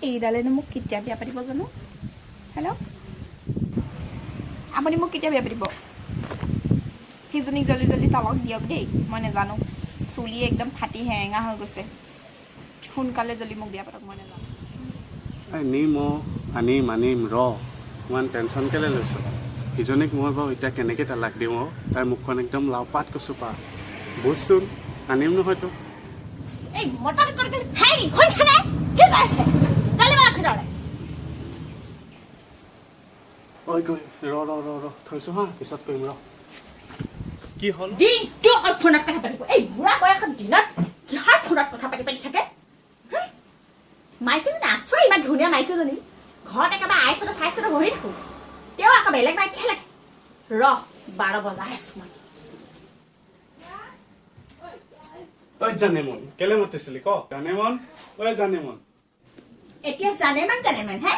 এইডালেনো মোক কেতিয়া বিয়া পাতিব জানো হেল্ল' আপুনি মোক কেতিয়া বিয়া পাতিব সিজনীক জল্দি জল্দি তালাক দিয়ক দেই মই নাজানো চুলি একদম ফাটি হেৰেঙা হৈ গৈছে সোনকালে জল্দি মোক বিয়া পাতক মই নাজানো আনিম ৰ ইমান টেনশ্যন কেলৈ লৈছ সিজনীক মই বাৰু এতিয়া কেনেকৈ তালাক দিওঁ তাইৰ মুখখন একদম লাওপাত কচুপা বুজচোন আনিম নহয় তোক এই মটা কৰি হেৰি হৈছনে কি কৈছে জল্দি মাৰ ভিতৰলে ঐ গৈ ৰ থৈছোঁ হা পিছত কৰিম ৰ কি হ'ল দিনটো অকল ফোনত কথা পাতিব এই বুঢ়া বয়সত দিনত কিহৰ ফোনত কথা পাতি থাকে মাইকীজনী আছো ইমান ধুনীয়া মাইকীজনী ঘৰত একেবাৰে আইচটো চাইচটো বহি থাকোঁ তেওঁ আকৌ বেলেগ মাইকীহে লাগে ৰ 12 বজাই আছো মই ঐ জানেমন কেলে মাতিছিলি ক জানেমন এতিয়া জানেমান হে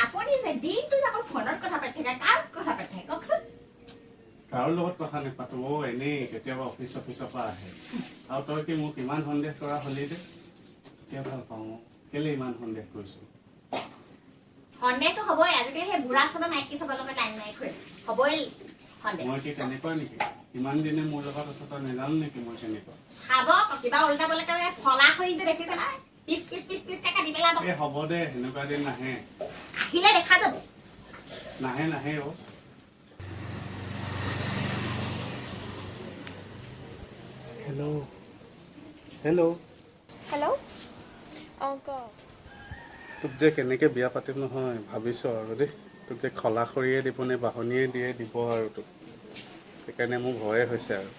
আপুনি যে দিনটো অকল ফোনত কথা পাতি থাকে কাৰ কথা পাতি থাকে কওকচোন কাৰো লগত কথা নাপাতো এনেই কেতিয়াবা অফিচৰ পৰা আহে আৰু তই কি মোক ইমান সন্দেহ কৰা হলি যে এতিয়া ভাল পাওঁ কেলে ইমান সন্দেহ কৰিছো সন্দেহটো হ'বই আজিকালি সেই বুঢ়া চবে মাইকী চবৰ লগত টাইম নাই ফুৰে হ'বই সন্দেহ মই কি তেনেকুৱা নেকি ইমান দিনে মোৰ লগত আছ তই নেজানো নেকি মই তেনেকুৱা চাব কিবা উল্টা বলটা ফলা খৰি যে দেখিছে নাই পিচ কাটি পেলাব এই হ'ব দে সেনেকুৱা দিন নাহে আহিলে দেখা যাব নাহে হেল্ল' তোক যে কেনেকৈ বিয়া পাতিম নহয় ভাবিছোঁ আৰু দেই তোক যে খলা খৰিয়ে দিব নে বাহনীয়ে দিব আৰু তোক সেইকাৰণে মোৰ ভয়ে হৈছে আৰু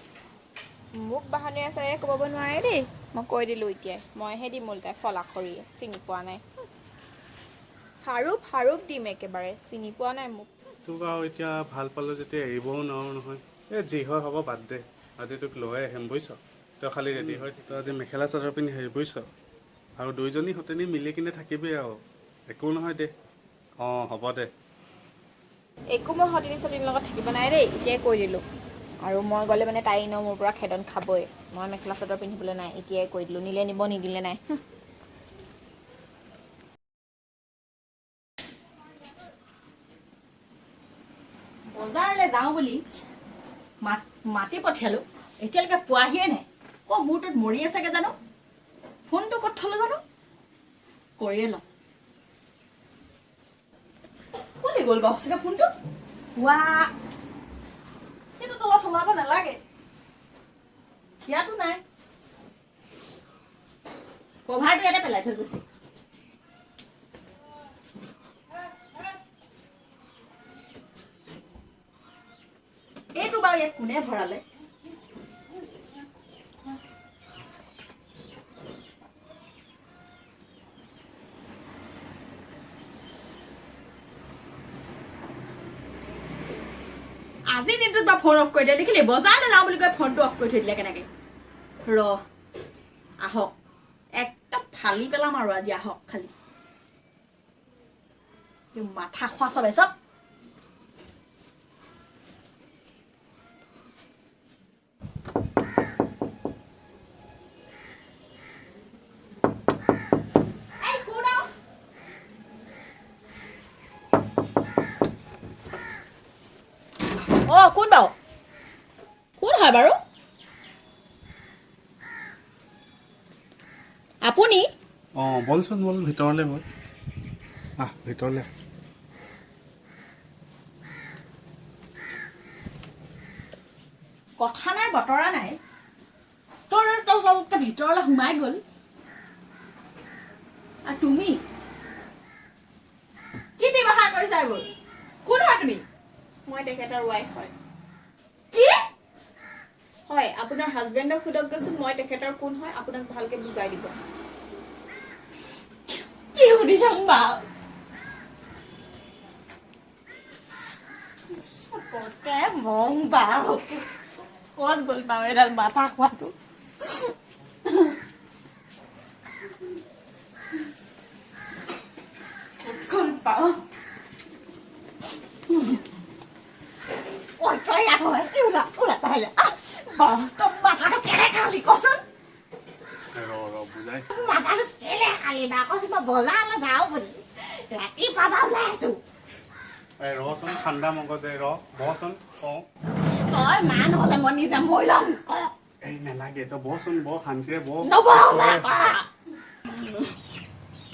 মোক বাহনীৰ আচাৰে ক'ব নোৱাৰে দেই মই কৈ দিলোঁ এতিয়াই মইহে দিম ওলটাই ফলা খৰিয়ে চিনি পোৱা নাই ফাৰুক দিম একেবাৰে চিনি পোৱা নাই মোক তোক আৰু এতিয়া ভাল পালোঁ যেতিয়া এৰিবও নোৱাৰো নহয় এই যি হয় হ'ব বাদ দে আজি তোক লৈ আহিম বুজিছ তই খালি ৰেডি হৈ তই আজি মেখেলা চাদৰ পিন্ধি হেৰি বুজিছ আৰু দুইজনী সতেনি মিলি কিনে থাকিবি আৰু একো নহয় দে অঁ হ'ব দে একো মই সতিনী চতিনীৰ লগত থাকিব নাই দেই এতিয়াই কৈ দিলোঁ আৰু মই গ'লে মানে তাই এনেও মোৰ পৰা খেদন খাবই মই মেখেলা চাদৰ পিন্ধিবলৈ নাই এতিয়াই কৈ দিলোঁ নিলে নিব নিদিলে নাই বজাৰলৈ যাওঁ বুলি মাতি পঠিয়ালোঁ এতিয়ালৈকে পোৱাহিয়ে নাই ক মূৰটোত মৰি আছেগে জানো ফোনটো ক'ত থ'লো জানো কৰিয়ে লওঁ ক'লৈ গ'ল বাৰু সঁচাকৈ ফোনটো সেইটো তলত সোমাব নালাগে ইয়াতো নাই কভাৰটো ইয়াতে পেলাই থৈ গৈছে এইটো বাৰু ইয়াত কোনে ভৰালে আজি দিনটোত বা ফোন অফ কৰি দিলে দেখিলি বজাৰলৈ যাওঁ বুলি কৈ ফোনটো অফ কৰি থৈ দিলে কেনেকৈ আহক একদম ফালি পেলাম আৰু আজি আহক খালি মাথা খোৱা চবে চব কোন বাৰু কোন হয় বাৰু আপুনি অঁ বলচোন বল ভিতৰলৈ বল ভিতৰলৈ কথা নাই বতৰা নাই তোৰ ভিতৰলৈ সোমাই গ'ল আৰু তুমি কি ব্যৱহাৰ কৰিছা এইবোৰ কোন হয় তুমি মই তেখেতৰ ৱাইফ হয় কি হয় আপোনাৰ হাজবেণ্ডক সোধক গৈছোঁ মই তেখেতৰ কোন হয় আপোনাক ভালকৈ বুজাই দিব কি সুধিছা বাৰু মং বাৰু ক'ত গ'ল বাৰু এডাল মাথা খোৱাটো গ'ল বাৰু ôi trời ơi thôi yêu là tayo ba to ba ta cái kẹt kali ko sun বুজাইছো মাথাটো কেলে খালি বা কৈছো মই বজাৰলৈ যাওঁ বুলি ৰাতিপুৱা পৰা ওলাই আছো ৰচোন ঠাণ্ডা মগজে বচোন কওঁ তই মা নহ'লে মই নিজে মৰি ল'ম ক এই নালাগে তই বচোন শান্তিৰে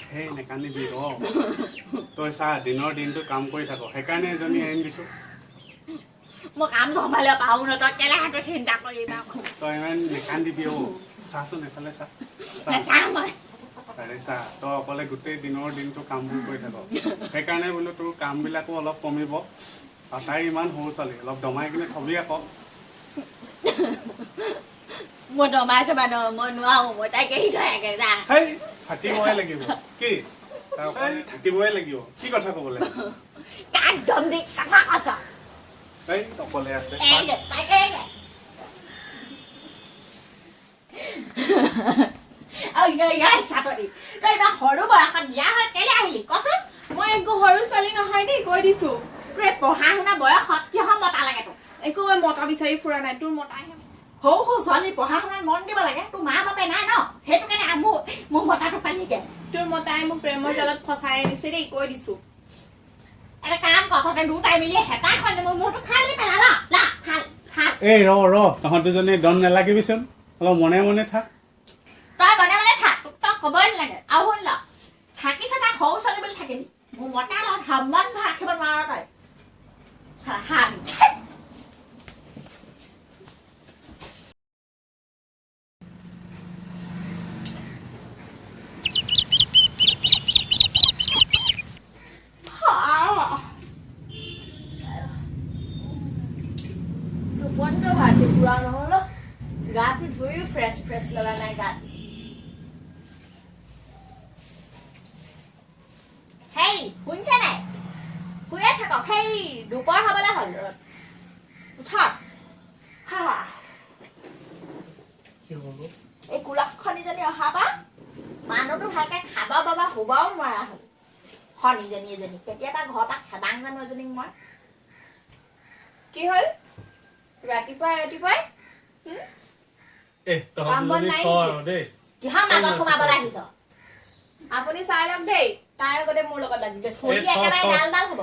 সেই নেকান্দিবি তই চা দিনৰ দিনটো কাম কৰি থাক সেইকাৰণে এজনী আইন দিছো মই কাম চম্ভালিব পাৰো ন তই কেলে সেইটো চিন্তা কৰিবা তই ইমান নেকান্দিবি চাচোন এফালে চা নাচাওঁ মই আৰে চা তই অকলে গোটেই দিনৰ দিনটো কামবোৰ কৰি থাক সেইকাৰণে বোলো তোৰ কামবিলাকো অলপ কমিব আৰু তাই ইমান সৰু ছোৱালী অলপ দমাই কিনে থবি আকৌ মই দমাইছো মানুহ মই নোৱাৰো মই তাইক এৰি থৈ আগে যা সেই থাকিবই লাগিব কি তাৰ অকলে থাকিবই লাগিব কি কথা ক'বলৈ কাক দম দি কথা কৈছ এই অকলে আছে তাইক এৰি চাকৰি তই ইমান সৰু বয়সত বিয়া হৈ কেলে আহিলি কচোন মই একো সৰু ছোৱালী নহয় দেই কৈ দিছো তোৰ পঢ়া শুনা বয়সত কিহৰ মতা লাগে তোক একো মই মতা বিচাৰি ফুৰা নাই তোৰ মতাহে সৰু সৰু ছোৱালী পঢ়া শুনাত মন দিব লাগে তোৰ মা বাপে নাই ন সেইটো কাৰণে মোৰ মতাটো পালিগে তোৰ মতাই মোক প্ৰেমৰ জালত ফচাই আনিছে দেই কৈ দিছো এটা কাম কৰ তহঁতে দুটাই মিলি হেতাখন মোৰ মূৰটো ফালি পেলা ন ফাল এই তহঁত দুজনী দম নেলাগিবিচোন অলপ মনে মনে থাক তই মনে মনে থাক তোক তই ক'বই নালাগে আৰু শুন ল থাকি থকা সৰু ছোৱালী বুলি থাকিবি মোৰ মতাৰ লগত সম্বন্ধ ৰাখিব নোৱাৰ তই টোপনিটো ভালকে পুৰা নহ'ল গাটো ধুইও ফ্ৰেছ লগা নাই গাত হেই শুনিছে নাই শুয়ে থাকক সেই দুপৰ হ'বলৈ হ'ল উঠক এই কুলক্ষণীজনী অহা বা মানুহটো ভালকে খাব বাবা শুবও নোৱাৰা হ'ল শনিজনী এজনী কেতিয়াবা ঘৰৰ পৰা খেদাং জানো এজনীক মই কি হ'ল ৰাতিপুৱাই কিহৰ মাজত সোমাবলৈ আহিছ আপুনি চাই লওক দেই তাই আগতে মোৰ লগত লাগিলে চলি একেবাৰে ডাল হ'ব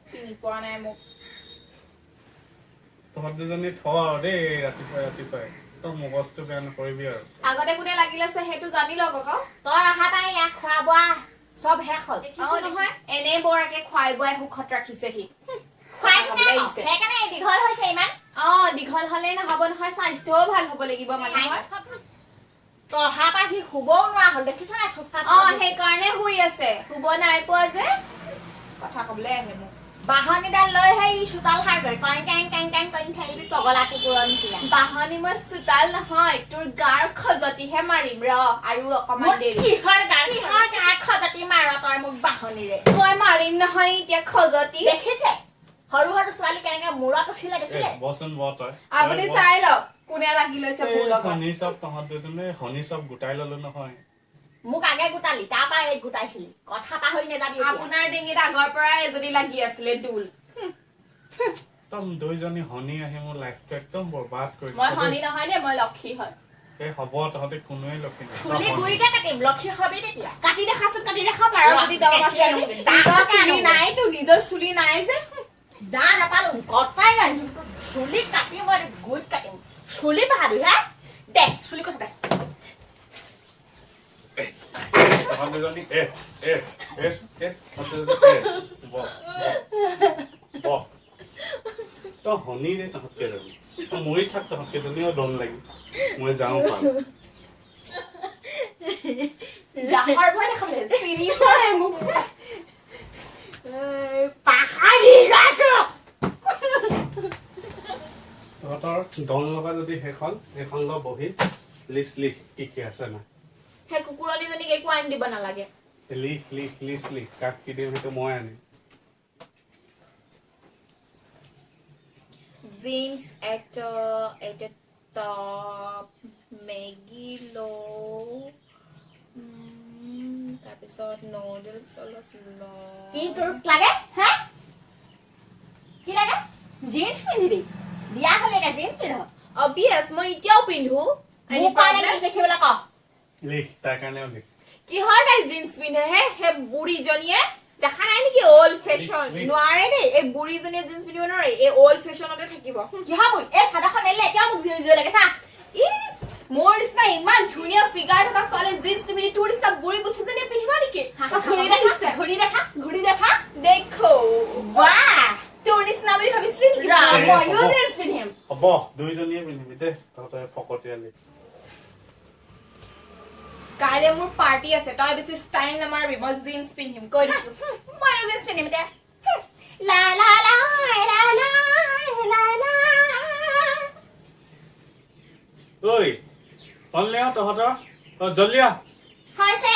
চিনি পোৱা নাই মোক তহঁত দুজনী দেই ৰাতিপুৱাই তই মগজটো বেয়া নকৰিবি আৰু আগতে কোনে লাগিলে আছে সেইটো জানি লওক আকৌ তই অহা পাই ইয়াক খোৱা বোৱা চব শেষ হ'ল নহয় এনেই বৰকে খুৱাই বোৱাই সুখত ৰাখিছেহি সেইকাৰণে দীঘল হৈছে ইমান দীঘল হলে নহব নহয় স্বাস্থ্যও ভাল হব লাগিব মানুহৰ অহা পাই সি শুবও নোৱাৰা হ'ল দেখিছ নাই চোফা সেইকাৰণে শুই আছে শুব নাই পোৱা যে কথা কবলৈ আহে মোক বাহনীডাল লৈ সেই চোতাল সাৰ গৈ কেং কেং কেং কেং কৰি থাকিবি পগলা কুকুৰৰ নিচিনা বাহনী মই চোতাল নহয় তোৰ গাৰ খজতিহে মাৰিম আৰু অকমান দেৰি কিহৰ গাৰ খজতি মাৰ তই মোক বাহনীৰে মই মাৰিম নহয় এতিয়া খজতি দেখিছে সৰু সৰু ছোৱালী কেনেকে মূৰত উঠিলে দেখিলে আপুনি চাই লওক কোনে লাগি লৈছে মোৰ লগত তহঁত দুজনে শনি চব গোটাই ললো নহয় মোক আগে গোটালি তাৰপৰা এই গোটাইছিলি কথা পাহৰি নাযাবি আপোনাৰ ডিঙিত আগৰ পৰা এজনী লাগি আছিলে দুল একদম দুইজনী শনি আহি মোৰ লাইফটো একদম বৰবাদ কৰি মই শনি নহয় দে মই লক্ষী হয় এই হ'ব তহঁতে কোনোৱে লক্ষী চুলি গুৰিতে কাটিম লক্ষী হবি তেতিয়া কাটি দেখাচোন কাটি দেখাব আৰু যদি চুলি নাই তোৰ নিজৰ চুলি নাই যে দা নাপালো কটাই আনিম চুলি কাটি মই গুৰিত কাটিম চুলি পাহাৰো হে দে চুলি কথা দে তহঁত দুজনী তই শনি ৰে তহঁতকে যাবি তই মৰি থাক তহঁতকেইজনীও দম লাগি মই যাওঁ পাম ডাহৰ ভয় দেখালে চিনি পাই মোক তহঁতৰ দম লগা যদি সেইখন ল বহি লিষ্ট লিখ কি আছে না সেই কুকুৰনীজনীক একো আনি দিব নালাগে লিখ কাক কি দিম সেইটো মই আনিম জিন্স এটা টপ মেগী লো তাৰপিছত নুডলছ অলপ লো কি তোৰ লাগে হা কি লাগে জিন্স পিন্ধিবি বিয়া হ'লে এটা জিন্স পিন্ধ অবিয়াছ মই এতিয়াও পিন্ধো মোক কাৰণে দেখিবলৈ ক লিখ তাৰ কাৰণেও লিখ কিহৰ তাই জিন্স পিন্ধে হে হে বুঢ়ীজনীয়ে দেখা নাই নেকি অল্ড ফেশ্বন নোৱাৰে দেই এই বুঢ়ীজনীয়ে জিন্স পিন্ধিব নোৱাৰে এই অল্ড ফেশ্বনতে থাকিব কিহৰ বুই এই চাদৰখন এৰিলে এতিয়া মোক জিয় লাগে চা ইস মোৰ নিচিনা ইমান ধুনীয়া ফিগাৰ থকা ছোৱালী জিন্স পিন্ধি তোৰ নিচিনা বুঢ়ী বুঢ়ীজনীয়ে পিন্ধিব নেকি ঘূৰি দেখা দেখো বাহ তোৰ নিচিনা বুলি ভাবিছিলি নেকি ময়ো জিন্স পিন্ধিম হ'ব দুইজনীয়ে পিন্ধিবি দে তহঁতে ফকতীয়ালি কাইলৈ মোৰ পাৰ্টি আছে তই বেছি ষ্টাইল নামাৰিবি মই জিন্স পিন্ধিম কৈ দিছো ময়ো জিন্স পিন্ধিম এতিয়া লা লা লা লা লা লা লা ঐ হ'লনে তহঁতৰ জল্দি আহ হৈছে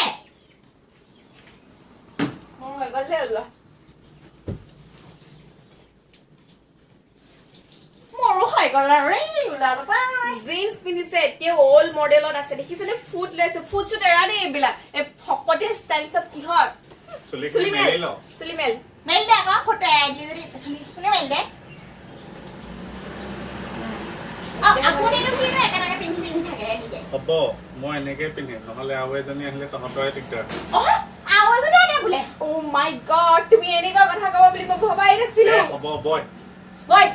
মোৰ হৈ গ'ল দে ওলোৱা মোৰো হৈ গ'ল আৰু এই ওলালো পাই জিন্স পিন্ধিছে এতিয়া অল্ড মডেলত আছে দেখিছেনে ফুট লৈছে ফুট চুট এৰা দেই এইবিলাক এই ফকটে ষ্টাইল চব কিহৰ চুলি মেল চুলি মেল মেল দে আকৌ ফটো এৰাই দিলি যদি চুলি মেল দে আপুনিনো কিনো একেলগে পিন্ধি থাকে এনেকে হ'ব মই এনেকৈ পিন্ধিম নহ'লে আৰু এজনী আহিলে তহঁতৰে দিগদাৰ আৰু এজনী আনে বোলে অ মাই গড তুমি এনেকুৱা কথা ক'ব বুলি মই ভবাই নাছিলো হ'ব বয় বই